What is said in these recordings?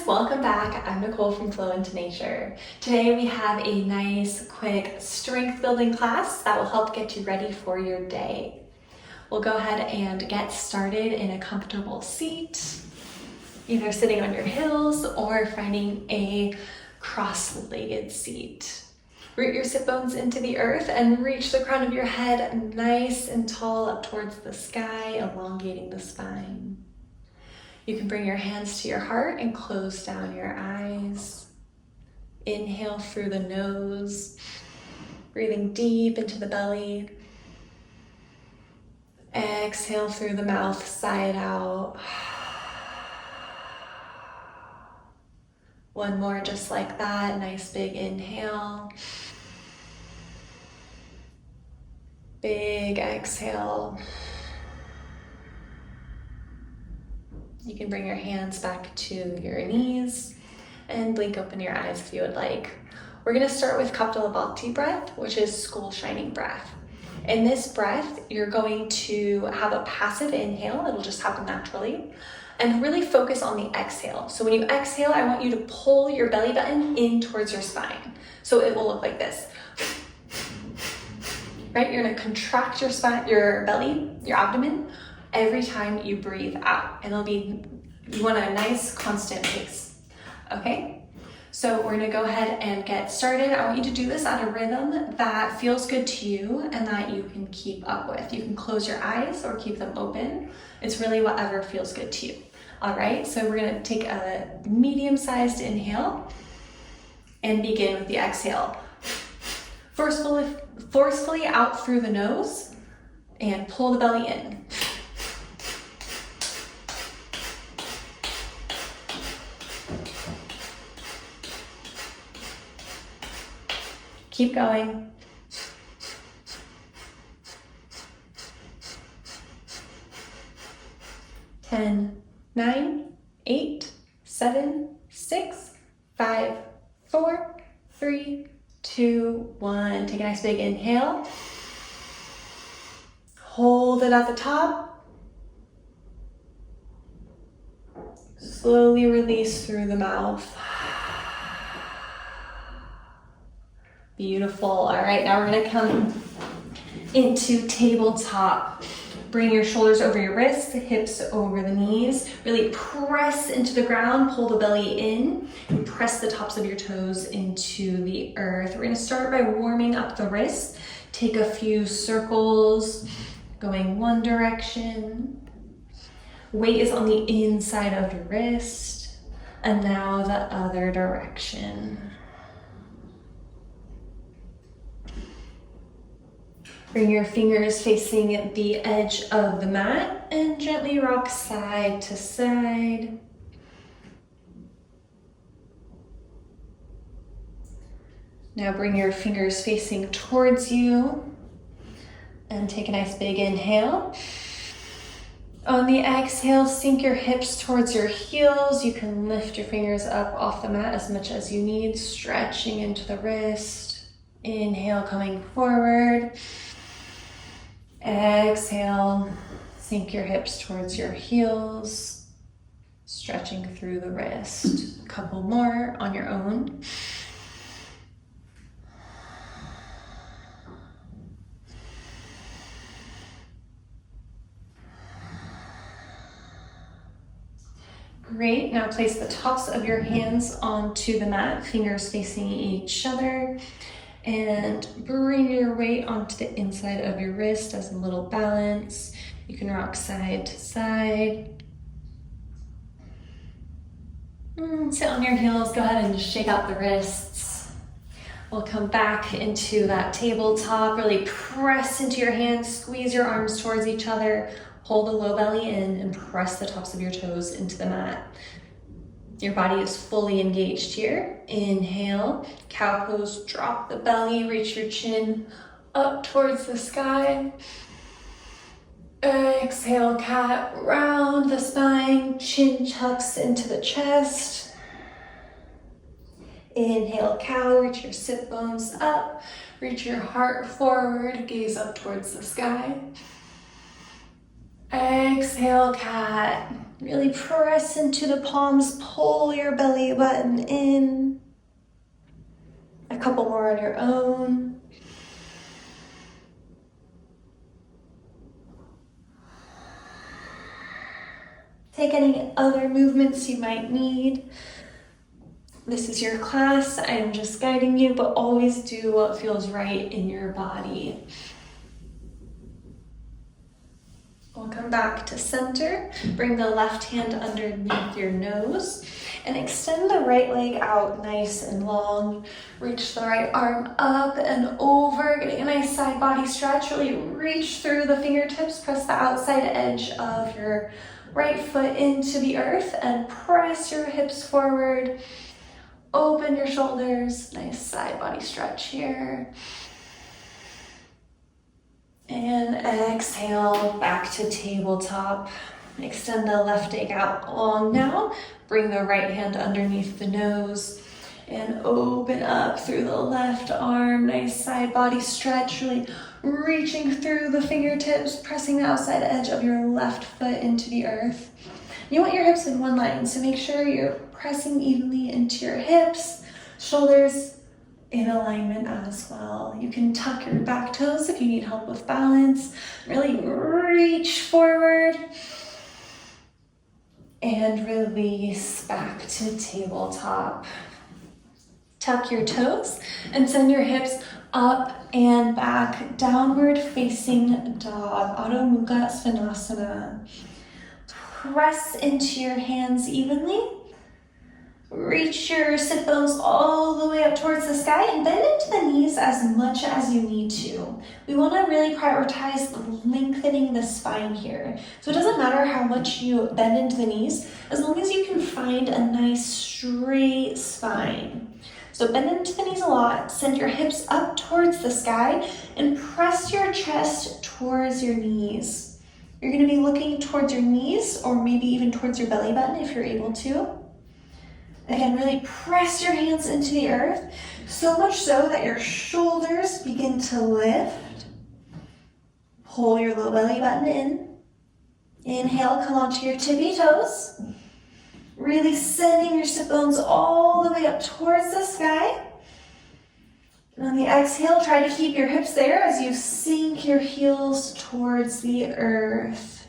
friends, welcome back. I'm Nicole from Flow into Nature. Today we have a nice, quick strength building class that will help get you ready for your day. We'll go ahead and get started in a comfortable seat, either sitting on your heels or finding a cross-legged seat. Root your sit bones into the earth and reach the crown of your head nice and tall up towards the sky, elongating the spine. You can bring your hands to your heart and close down your eyes. Inhale through the nose, breathing deep into the belly. Exhale through the mouth, side out. One more just like that, nice big inhale. Big exhale. You can bring your hands back to your knees and blink open your eyes if you would like. We're gonna start with Kapalabhati breath, which is skull shining breath. In this breath, you're going to have a passive inhale, it'll just happen naturally, and really focus on the exhale. So when you exhale, I want you to pull your belly button in towards your spine. So it will look like this. Right, you're gonna contract your spine, your belly, your abdomen, every time you breathe out. And you want a nice constant pace, okay? So we're gonna go ahead and get started. I want you to do this at a rhythm that feels good to you and that you can keep up with. You can close your eyes or keep them open. It's really whatever feels good to you. All right, so we're gonna take a medium-sized inhale and begin with the exhale. Forcefully out through the nose and pull the belly in. Keep going. Ten, 9, 8, 7, 6, 5, 4, 3, 2, 1. Take a nice big inhale. Hold it at the top. Slowly release through the mouth. Beautiful. All right, now we're gonna come into tabletop. Bring your shoulders over your wrists, hips over the knees. Really press into the ground, pull the belly in, and press the tops of your toes into the earth. We're gonna start by warming up the wrists. Take a few circles, going one direction. Weight is on the inside of your wrist, and now the other direction. Bring your fingers facing the edge of the mat and gently rock side to side. Now bring your fingers facing towards you and take a nice big inhale. On the exhale, sink your hips towards your heels. You can lift your fingers up off the mat as much as you need, stretching into the wrist. Inhale, coming forward. Exhale, sink your hips towards your heels, stretching through the wrist. A couple more on your own. Great, now place the tops of your hands onto the mat, fingers facing each other. And bring your weight onto the inside of your wrist as a little balance. You can rock side to side. Sit on your heels, go ahead and just shake out the wrists. We'll come back into that tabletop, really press into your hands, squeeze your arms towards each other, hold the low belly in and press the tops of your toes into the mat. Your body is fully engaged here. Inhale, cow pose, drop the belly, reach your chin up towards the sky. Exhale, cat, round the spine, chin tucks into the chest. Inhale, cow, reach your sit bones up, reach your heart forward, gaze up towards the sky. Exhale, cat. Really press into the palms, pull your belly button in. A couple more on your own. Take any other movements you might need. This is your class. I'm just guiding you, but always do what feels right in your body. We'll come back to center. Bring the left hand underneath your nose and extend the right leg out nice and long. Reach the right arm up and over, getting a nice side body stretch. Really reach through the fingertips, press the outside edge of your right foot into the earth and press your hips forward. Open your shoulders, nice side body stretch here. And exhale, back to tabletop. Extend the left leg out long now. Bring the right hand underneath the nose and open up through the left arm. Nice side body stretch, really reaching through the fingertips, pressing the outside edge of your left foot into the earth. You want your hips in one line, so make sure you're pressing evenly into your hips, shoulders in alignment as well. You can tuck your back toes if you need help with balance. Really reach forward and release back to tabletop. Tuck your toes and send your hips up and back, downward facing dog, Adho Mukha Svanasana. Press into your hands evenly. Reach your sit bones all the way up towards the sky and bend into the knees as much as you need to. We want to really prioritize lengthening the spine here. So it doesn't matter how much you bend into the knees, as long as you can find a nice straight spine. So bend into the knees a lot, send your hips up towards the sky, and press your chest towards your knees. You're going to be looking towards your knees or maybe even towards your belly button if you're able to. Again, really press your hands into the earth, so much so that your shoulders begin to lift. Pull your low belly button in. Inhale, come onto your tippy toes. Really sending your sit bones all the way up towards the sky. And on the exhale, try to keep your hips there as you sink your heels towards the earth.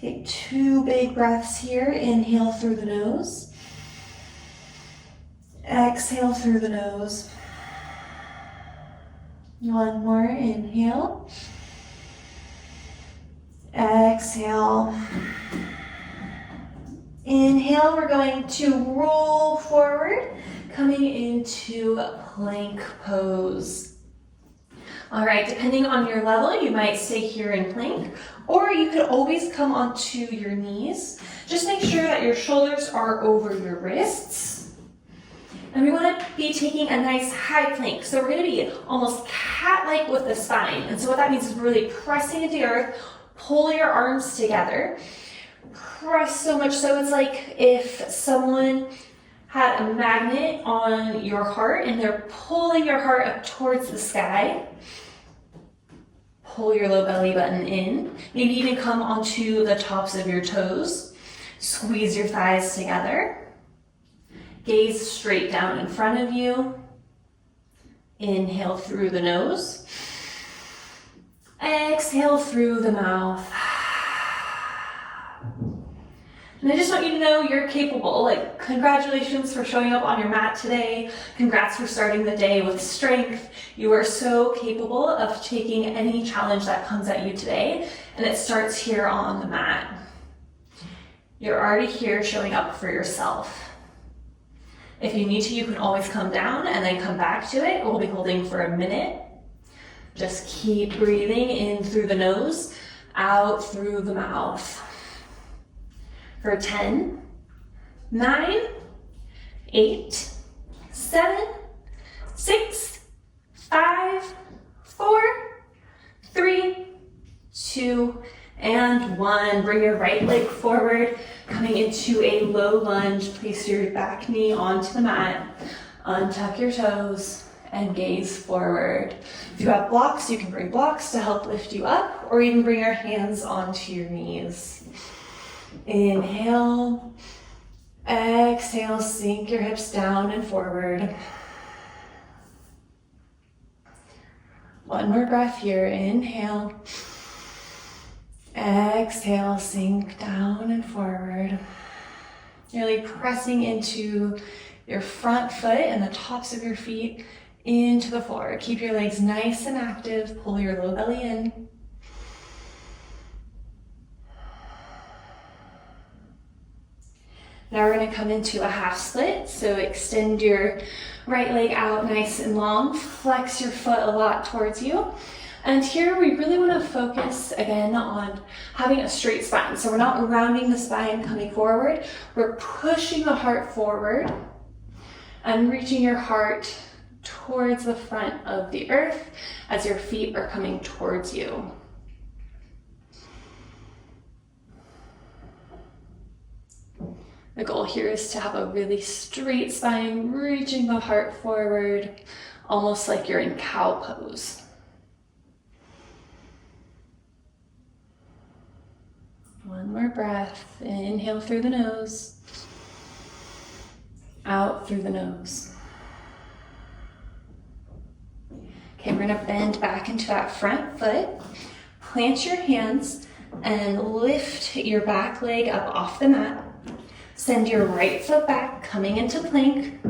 Take 2 big breaths here. Inhale through the nose. Exhale through the nose. One more, inhale. Exhale. Inhale, we're going to roll forward, coming into plank pose. All right, depending on your level, you might stay here in plank, or you could always come onto your knees. Just make sure that your shoulders are over your wrists. And we want to be taking a nice high plank. So we're going to be almost cat-like with the spine. And so what that means is really pressing into the earth, pull your arms together. Press so much so it's like if someone had a magnet on your heart and they're pulling your heart up towards the sky. Pull your low belly button in. Maybe even come onto the tops of your toes. Squeeze your thighs together. Gaze straight down in front of you. Inhale through the nose. Exhale through the mouth. And I just want you to know you're capable. Like, congratulations for showing up on your mat today. Congrats for starting the day with strength. You are so capable of taking any challenge that comes at you today, and it starts here on the mat. You're already here showing up for yourself. If you need to, you can always come down and then come back to it. We'll be holding for a minute. Just keep breathing in through the nose, out through the mouth. For 10, 9, 8, 7, 6, 5, 4, 3, 2, and 1. Bring your right leg forward, coming into a low lunge. Place your back knee onto the mat. Untuck your toes and gaze forward. If you have blocks, you can bring blocks to help lift you up, or even bring your hands onto your knees. Inhale, exhale, sink your hips down and forward. One more breath here, inhale, exhale, sink down and forward. Really pressing into your front foot and the tops of your feet into the floor. Keep your legs nice and active, pull your low belly in. Now we're gonna come into a half split. So extend your right leg out nice and long, flex your foot a lot towards you. And here we really wanna focus again on having a straight spine. So we're not rounding the spine coming forward, we're pushing the heart forward and reaching your heart towards the front of the earth as your feet are coming towards you. The goal here is to have a really straight spine, reaching the heart forward, almost like you're in cow pose. One more breath. Inhale through the nose, out through the nose. Okay, we're gonna bend back into that front foot, plant your hands, and lift your back leg up off the mat. Send your right foot back, coming into plank.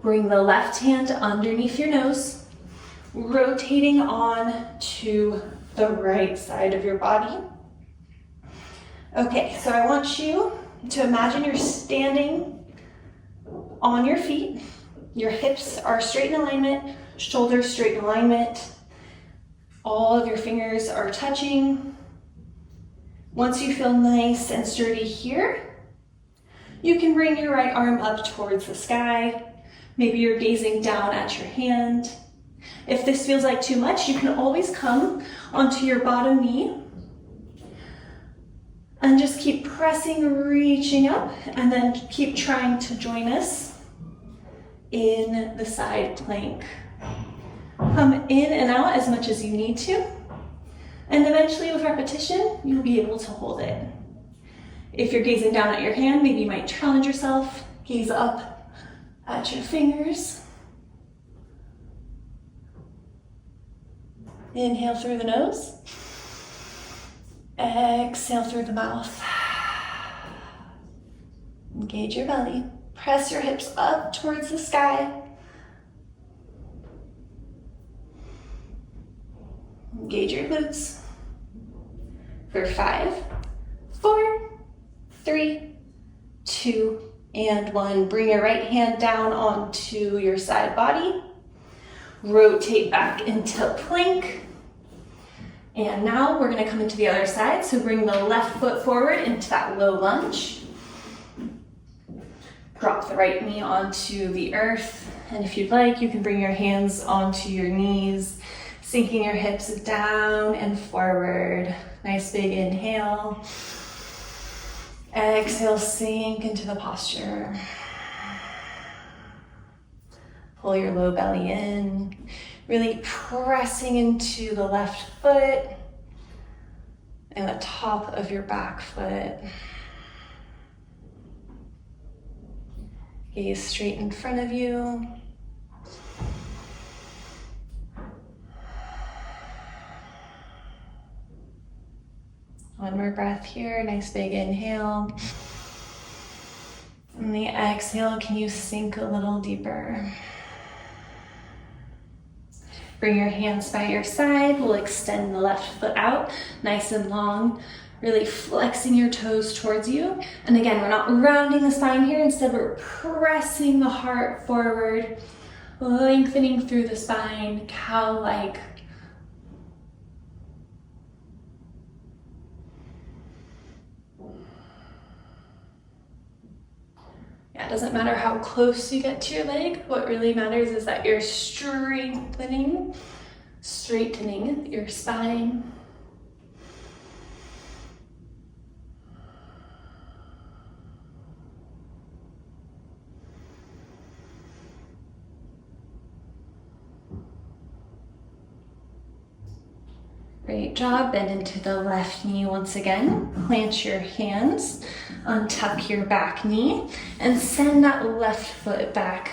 Bring the left hand underneath your nose, rotating on to the right side of your body. Okay, so I want you to imagine you're standing on your feet. Your hips are straight in alignment, shoulders straight in alignment. All of your fingers are touching. Once you feel nice and sturdy here, you can bring your right arm up towards the sky. Maybe you're gazing down at your hand. If this feels like too much, you can always come onto your bottom knee and just keep pressing, reaching up, and then keep trying to join us in the side plank. Come in and out as much as you need to, and eventually with repetition, you'll be able to hold it. If you're gazing down at your hand, maybe you might challenge yourself, gaze up at your fingers. Inhale through the nose, exhale through the mouth. Engage your belly, press your hips up towards the sky. Engage your glutes. For 5, 4, 3, 2, and 1. Bring your right hand down onto your side body. Rotate back into plank. And now we're gonna come into the other side. So bring the left foot forward into that low lunge. Drop the right knee onto the earth. And if you'd like, you can bring your hands onto your knees, sinking your hips down and forward. Nice big inhale. Exhale, sink into the posture. Pull your low belly in, really pressing into the left foot and the top of your back foot. Gaze straight in front of you. One more breath here, nice big inhale. And the exhale, can you sink a little deeper? Bring your hands by your side. We'll extend the left foot out, nice and long, really flexing your toes towards you. And again, we're not rounding the spine here. Instead, we're pressing the heart forward, lengthening through the spine, cow-like. It doesn't matter how close you get to your leg. What really matters is that you're straightening your spine. Great job. Bend into the left knee once again. Plant your hands, untuck your back knee, and send that left foot back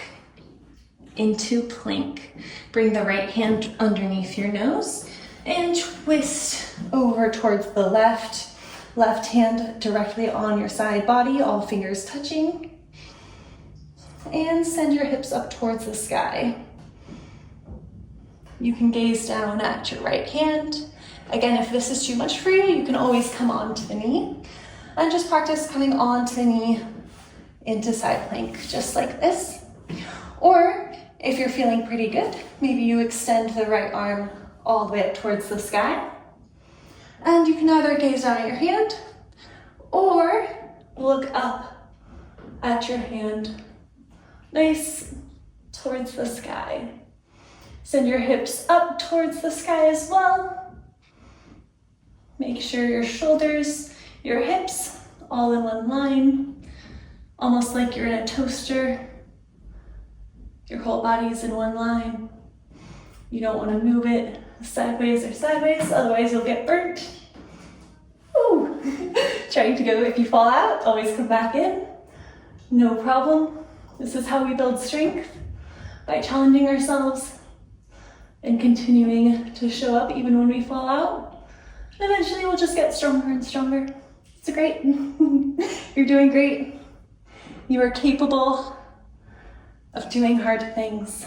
into plank. Bring the right hand underneath your nose and twist over towards the left. Left hand directly on your side body, all fingers touching. And send your hips up towards the sky. You can gaze down at your right hand. Again, if this is too much for you, you can always come onto the knee and just practice coming onto the knee into side plank, just like this. Or if you're feeling pretty good, maybe you extend the right arm all the way up towards the sky. And you can either gaze down at your hand or look up at your hand, nice towards the sky. Send your hips up towards the sky as well. Make sure your shoulders, your hips, all in one line, almost like you're in a toaster. Your whole body's in one line. You don't want to move it sideways or sideways, otherwise you'll get burnt. Ooh. Trying to go, if you fall out, always come back in. No problem. This is how we build strength, by challenging ourselves and continuing to show up even when we fall out. And eventually we'll just get stronger and stronger. It's great. You're doing great. You are capable of doing hard things.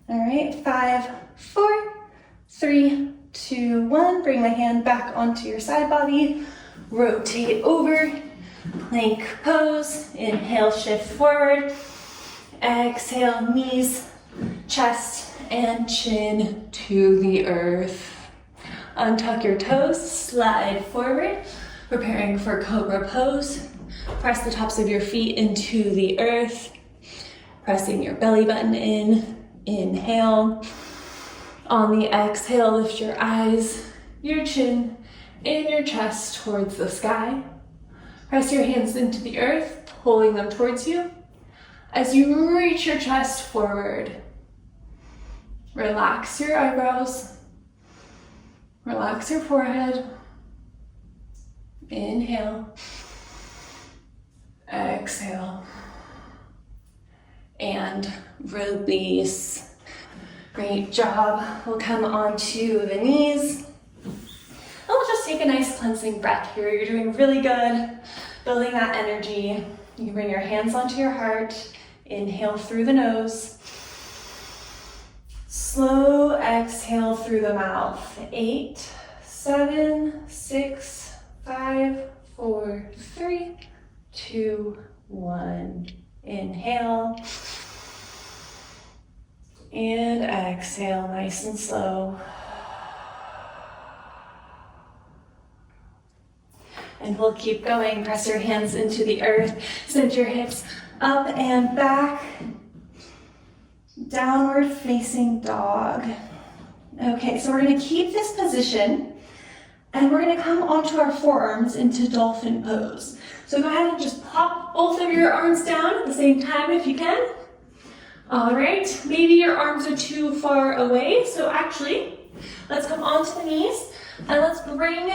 All right, 5, 4, 3, 2, 1. Bring the hand back onto your side body. Rotate over. Plank pose. Inhale, shift forward. Exhale, knees, chest, and chin to the earth. Untuck your toes, slide forward, preparing for cobra pose. Press the tops of your feet into the earth, pressing your belly button in. Inhale. On the exhale, lift your eyes, your chin, and your chest towards the sky. Press your hands into the earth, pulling them towards you as you reach your chest forward. Relax your eyebrows. Relax your forehead. Inhale. Exhale. And release. Great job. We'll come onto the knees. And we'll just take a nice cleansing breath here. You're doing really good. Building that energy. You can bring your hands onto your heart. Inhale through the nose. Slow exhale through the mouth. 8, 7, 6, 5, 4, 3, 2, 1. Inhale. And exhale, nice and slow. And we'll keep going. Press your hands into the earth. Send your hips up and back. Downward facing dog. Okay, so we're going to keep this position and we're going to come onto our forearms into dolphin pose. So go ahead and just pop both of your arms down at the same time if you can. All right, maybe your arms are too far away, so actually, let's come onto the knees and let's bring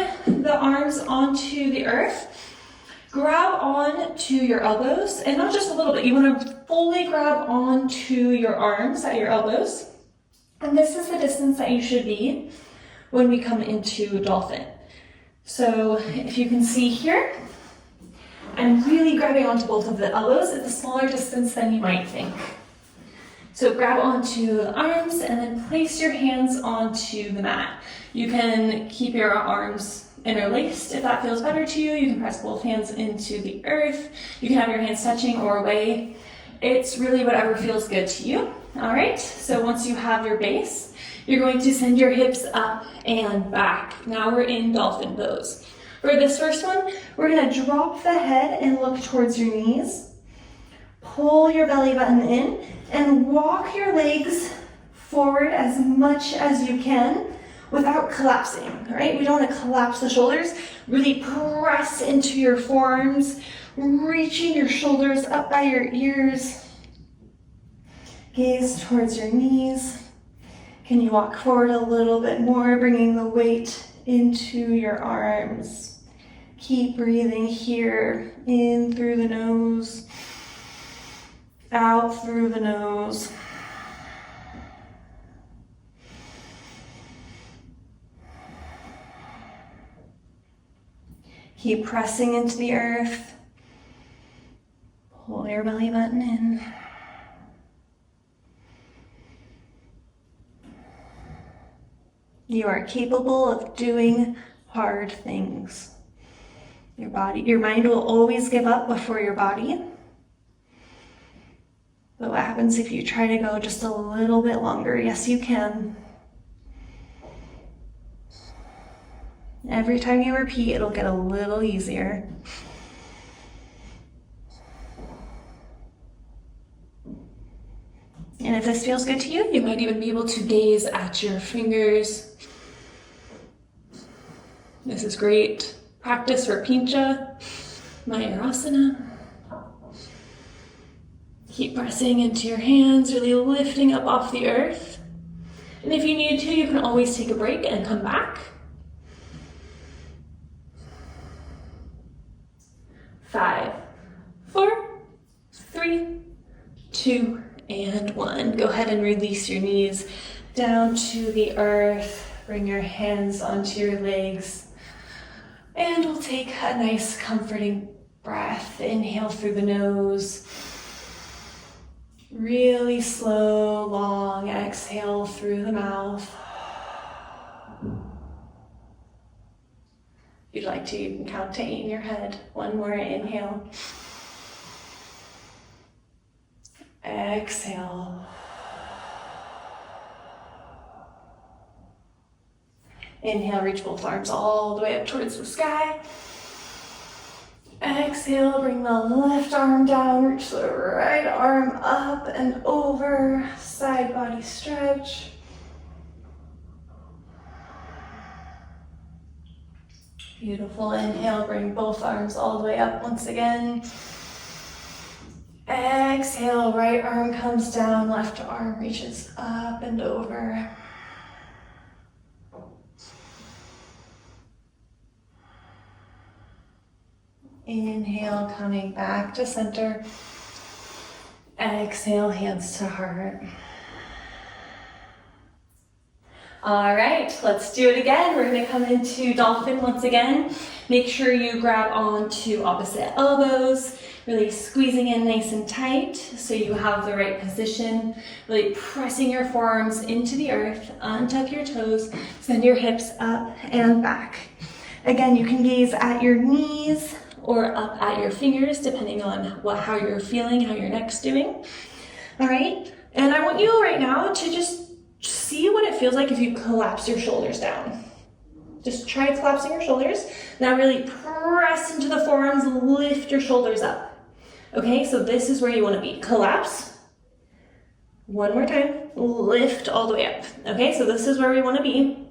the arms onto the earth. Grab on to your elbows, and not just a little bit, you want to fully grab onto your arms at your elbows. And this is the distance that you should be when we come into dolphin. So if you can see here, I'm really grabbing onto both of the elbows at a smaller distance than you might think. So grab onto the arms and then place your hands onto the mat. You can keep your arms interlaced if that feels better to you. You can press both hands into the earth. You can have your hands touching or away. It's really whatever feels good to you. All right, so once you have your base, you're going to send your hips up and back. Now we're in dolphin pose. For this first one, we're gonna drop the head and look towards your knees. Pull your belly button in and walk your legs forward as much as you can without collapsing, all right? We don't want to collapse the shoulders. Really press into your forearms, reaching your shoulders up by your ears. Gaze towards your knees. Can you walk forward a little bit more, bringing the weight into your arms? Keep breathing here, in through the nose, out through the nose. Keep pressing into the earth. Pull your belly button in. You are capable of doing hard things. Your mind will always give up before your body. But what happens if you try to go just a little bit longer? Yes, you can. Every time you repeat, it'll get a little easier. And if this feels good to you, you might even be able to gaze at your fingers. This is great practice for Pincha, Mayurasana. Keep pressing into your hands, really lifting up off the earth. And if you need to, you can always take a break and come back. 5, 4, 3, 2, and 1. Go ahead and release your knees down to the earth. Bring your hands onto your legs. And we'll take a nice comforting breath. Inhale through the nose. Really slow, long exhale through the mouth. If you'd like to, you can count to 8 in your head. One more inhale. Exhale. Inhale, reach both arms all the way up towards the sky. Exhale, bring the left arm down, reach the right arm up and over, side body stretch. Beautiful, inhale, bring both arms all the way up once again. Exhale, right arm comes down, left arm reaches up and over. Inhale, coming back to center. Exhale, hands to heart. All right, let's do it again. We're gonna come into dolphin once again. Make sure you grab onto opposite elbows, really squeezing in nice and tight so you have the right position. Really pressing your forearms into the earth, untuck your toes, send your hips up and back. Again, you can gaze at your knees or up at your fingers, depending on how you're feeling, how your neck's doing. All right, and I want you right now to just see what it feels like if you collapse your shoulders down. Just try collapsing your shoulders. Now really press into the forearms, lift your shoulders up. Okay, so this is where you want to be. Collapse. One more time, lift all the way up. Okay, so this is where we want to be.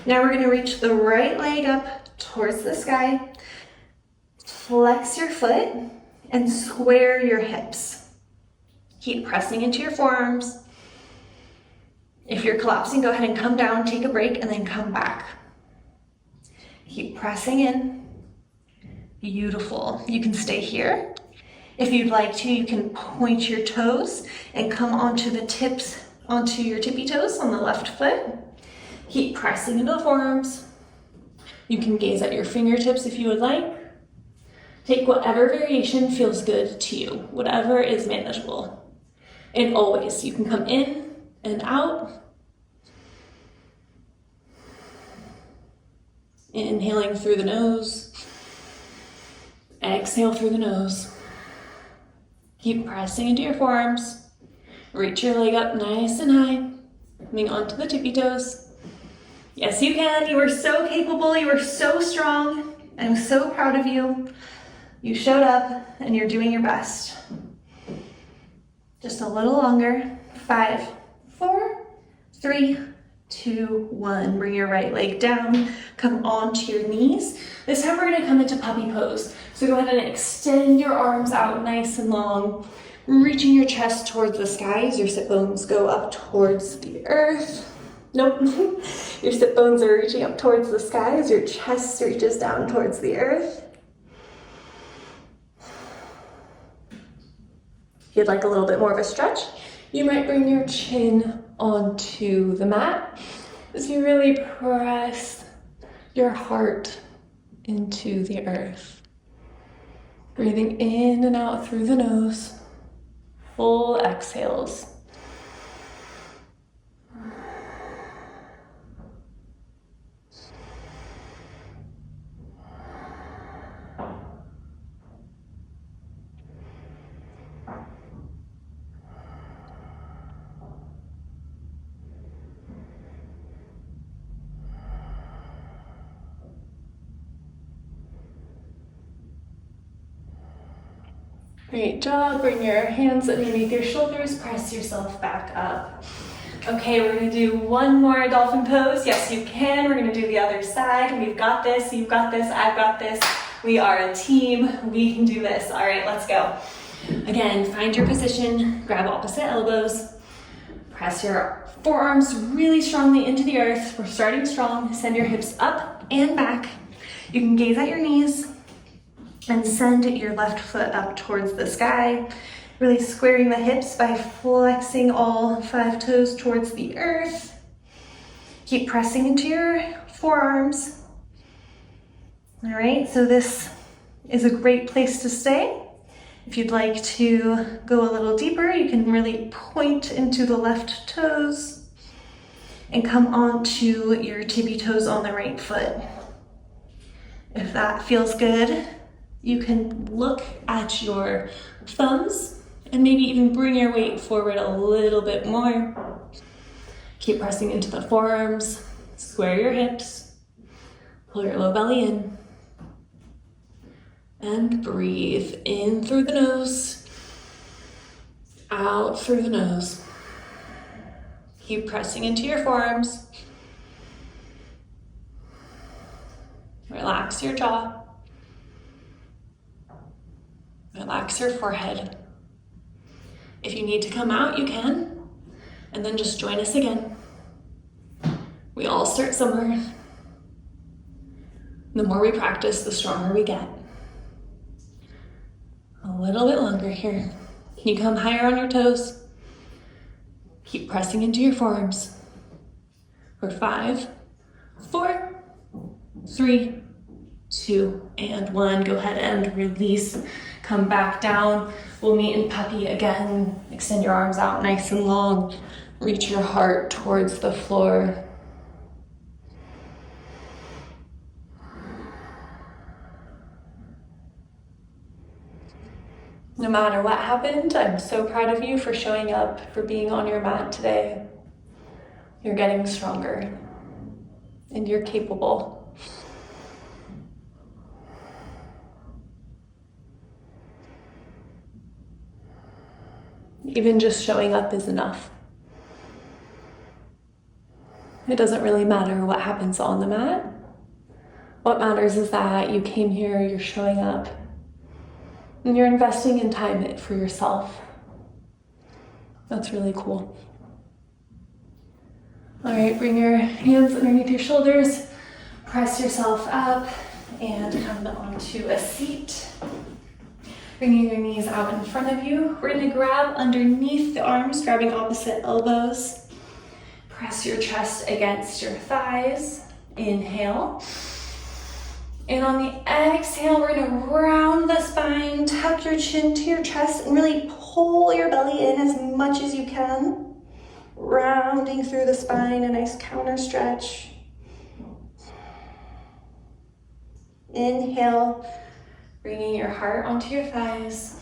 Now we're gonna reach the right leg up towards the sky. Flex your foot and square your hips. Keep pressing into your forearms. If you're collapsing, go ahead and come down, take a break, and then come back. Keep pressing in. Beautiful. You can stay here. If you'd like to, you can point your toes and come onto the tips, onto your tippy toes on the left foot. Keep pressing into the forearms. You can gaze at your fingertips if you would like. Take whatever variation feels good to you, whatever is manageable. And always, you can come in and out. Inhaling through the nose. Exhale through the nose. Keep pressing into your forearms. Reach your leg up nice and high. Coming onto the tippy toes. Yes, you can. You are so capable. You are so strong. I'm so proud of you. You showed up and you're doing your best. Just a little longer. 5, 4, 3, 2, 1. Bring your right leg down. Come onto your knees. This time we're going to come into puppy pose. So go ahead and extend your arms out nice and long, reaching your chest towards the sky as your sit bones go up towards the earth. Nope. Your sit bones are reaching up towards the sky as your chest reaches down towards the earth. If you'd like a little bit more of a stretch, you might bring your chin onto the mat as you really press your heart into the earth. Breathing in and out through the nose. Full exhales. Great job. Bring your hands underneath your shoulders. Press yourself back up. Okay, we're gonna do one more dolphin pose. Yes, you can. We're gonna do the other side. We've got this. You've got this. I've got this. We are a team. We can do this. All right, let's go. Again, find your position. Grab opposite elbows. Press your forearms really strongly into the earth. We're starting strong. Send your hips up and back. You can gaze at your knees and send your left foot up towards the sky, really squaring the hips by flexing all 5 toes towards the earth. Keep pressing into your forearms. All right, so this is a great place to stay. If you'd like to go a little deeper, you can really point into the left toes and come onto your tippy toes on the right foot. If that feels good, you can look at your thumbs and maybe even bring your weight forward a little bit more. Keep pressing into the forearms, square your hips, pull your low belly in, and breathe in through the nose, out through the nose. Keep pressing into your forearms. Relax your jaw. Relax your forehead. If you need to come out, you can, and then just join us again. We all start somewhere. The more we practice, the stronger we get. A little bit longer here. Can you come higher on your toes? Keep pressing into your forearms. For 5, 4, 3, 2, and 1. Go ahead and release. Come back down. We'll meet in puppy again. Extend your arms out nice and long. Reach your heart towards the floor. No matter what happened, I'm so proud of you for showing up, for being on your mat today. You're getting stronger, and you're capable. Even just showing up is enough. It doesn't really matter what happens on the mat. What matters is that you came here, you're showing up, and you're investing in time for yourself. That's really cool. All right, bring your hands underneath your shoulders, press yourself up, and come onto a seat. Bringing your knees out in front of you. We're gonna grab underneath the arms, grabbing opposite elbows. Press your chest against your thighs. Inhale. And on the exhale, we're gonna round the spine, tuck your chin to your chest, and really pull your belly in as much as you can. Rounding through the spine, a nice counter stretch. Inhale. Bringing your heart onto your thighs.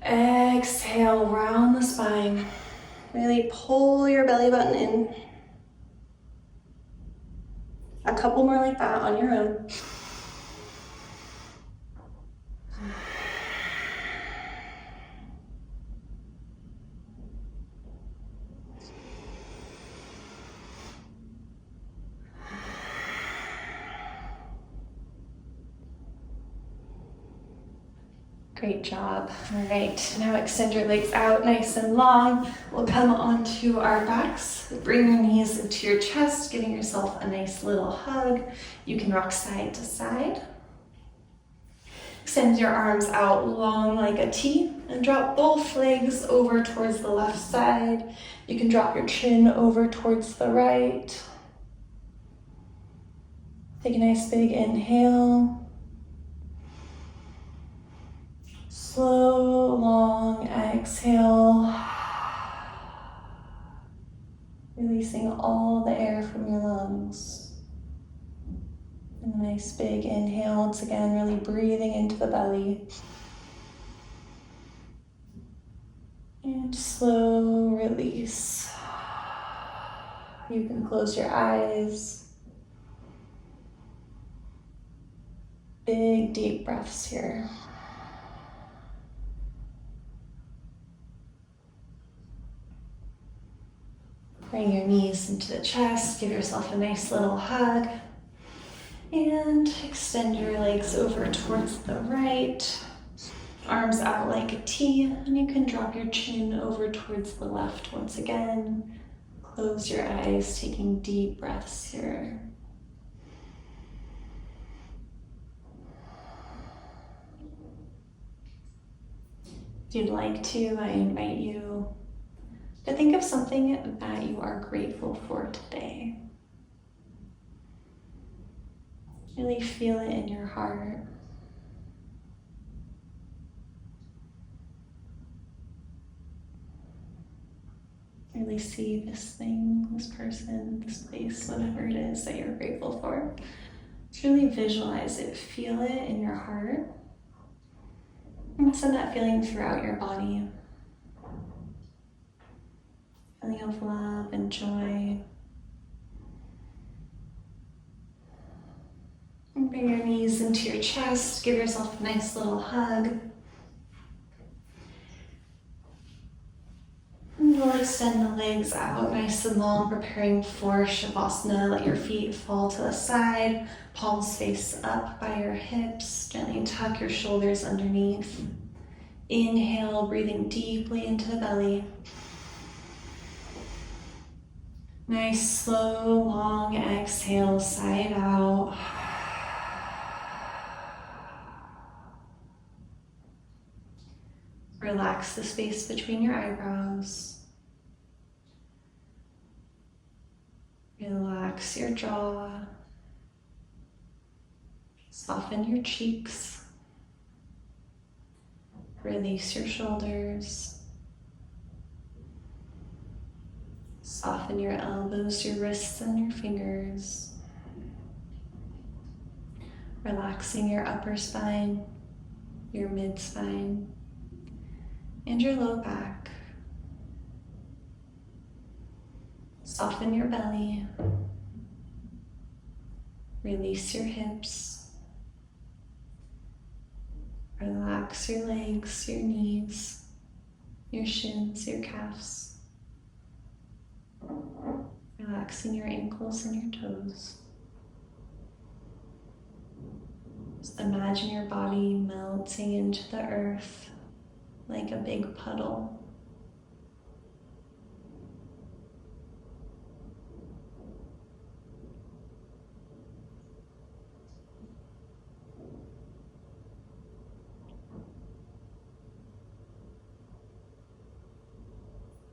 Exhale, round the spine. Really pull your belly button in. A couple more like that on your own. Great job. All right, now extend your legs out nice and long. We'll come onto our backs. Bring your knees into your chest, giving yourself a nice little hug. You can rock side to side. Extend your arms out long like a T and drop both legs over towards the left side. You can drop your chin over towards the right. Take a nice big inhale. Slow, long exhale. Releasing all the air from your lungs. And a nice big inhale, once again, really breathing into the belly. And slow release. You can close your eyes. Big, deep breaths here. Bring your knees into the chest, give yourself a nice little hug, and extend your legs over towards the right, arms out like a T, and you can drop your chin over towards the left once again. Close your eyes, taking deep breaths here. If you'd like to, I invite you to think of something that you are grateful for today. Really feel it in your heart. Really see this thing, this person, this place, whatever it is that you're grateful for. Just really visualize it, feel it in your heart, and send that feeling throughout your body. Feeling of love and joy. And bring your knees into your chest. Give yourself a nice little hug. And we'll extend the legs out nice and long, preparing for Shavasana. Let your feet fall to the side, palms face up by your hips. Gently tuck your shoulders underneath. Inhale, breathing deeply into the belly. Nice, slow, long exhale, side out. Relax the space between your eyebrows. Relax your jaw. Soften your cheeks. Release your shoulders. Soften your elbows, your wrists, and your fingers. Relaxing your upper spine, your mid-spine, and your low back. Soften your belly. Release your hips. Relax your legs, your knees, your shins, your calves. Relaxing your ankles and your toes. Just imagine your body melting into the earth like a big puddle.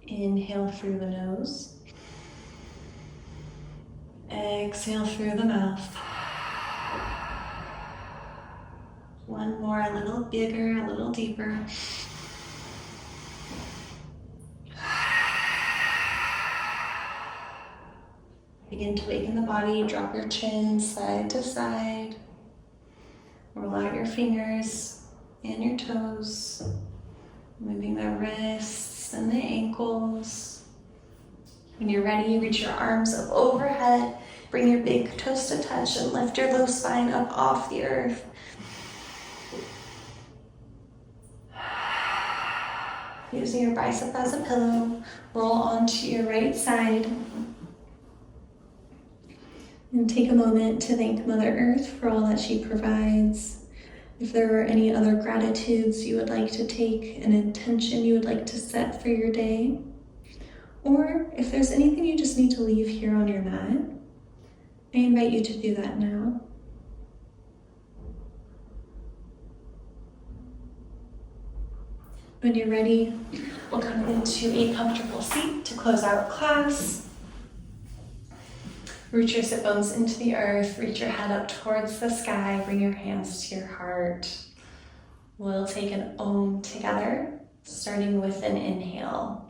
Inhale through the nose. Exhale through the mouth. One more, a little bigger, a little deeper. Begin to waken the body, drop your chin side to side. Roll out your fingers and your toes, moving the wrists and the ankles. When you're ready, reach your arms up overhead. Bring your big toes to touch and lift your low spine up off the earth. Using your bicep as a pillow, roll onto your right side. And take a moment to thank Mother Earth for all that she provides. If there are any other gratitudes you would like to take, an intention you would like to set for your day, or if there's anything you just need to leave here on your mat, I invite you to do that now. When you're ready, we'll come into a comfortable seat to close out class. Root your sit bones into the earth, reach your head up towards the sky, bring your hands to your heart. We'll take an Om together, starting with an inhale.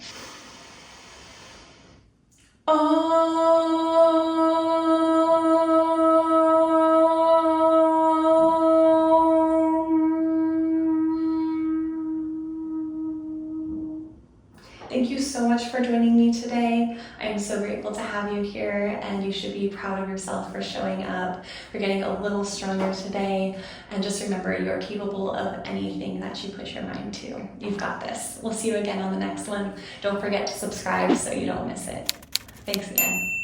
Thank you so much for joining me today. I am so grateful to have you here, and you should be proud of yourself for showing up, for getting a little stronger today. And just remember, you're capable of anything that you put your mind to. You've got this. We'll see you again on the next one. Don't forget to subscribe so you don't miss it. Thanks again.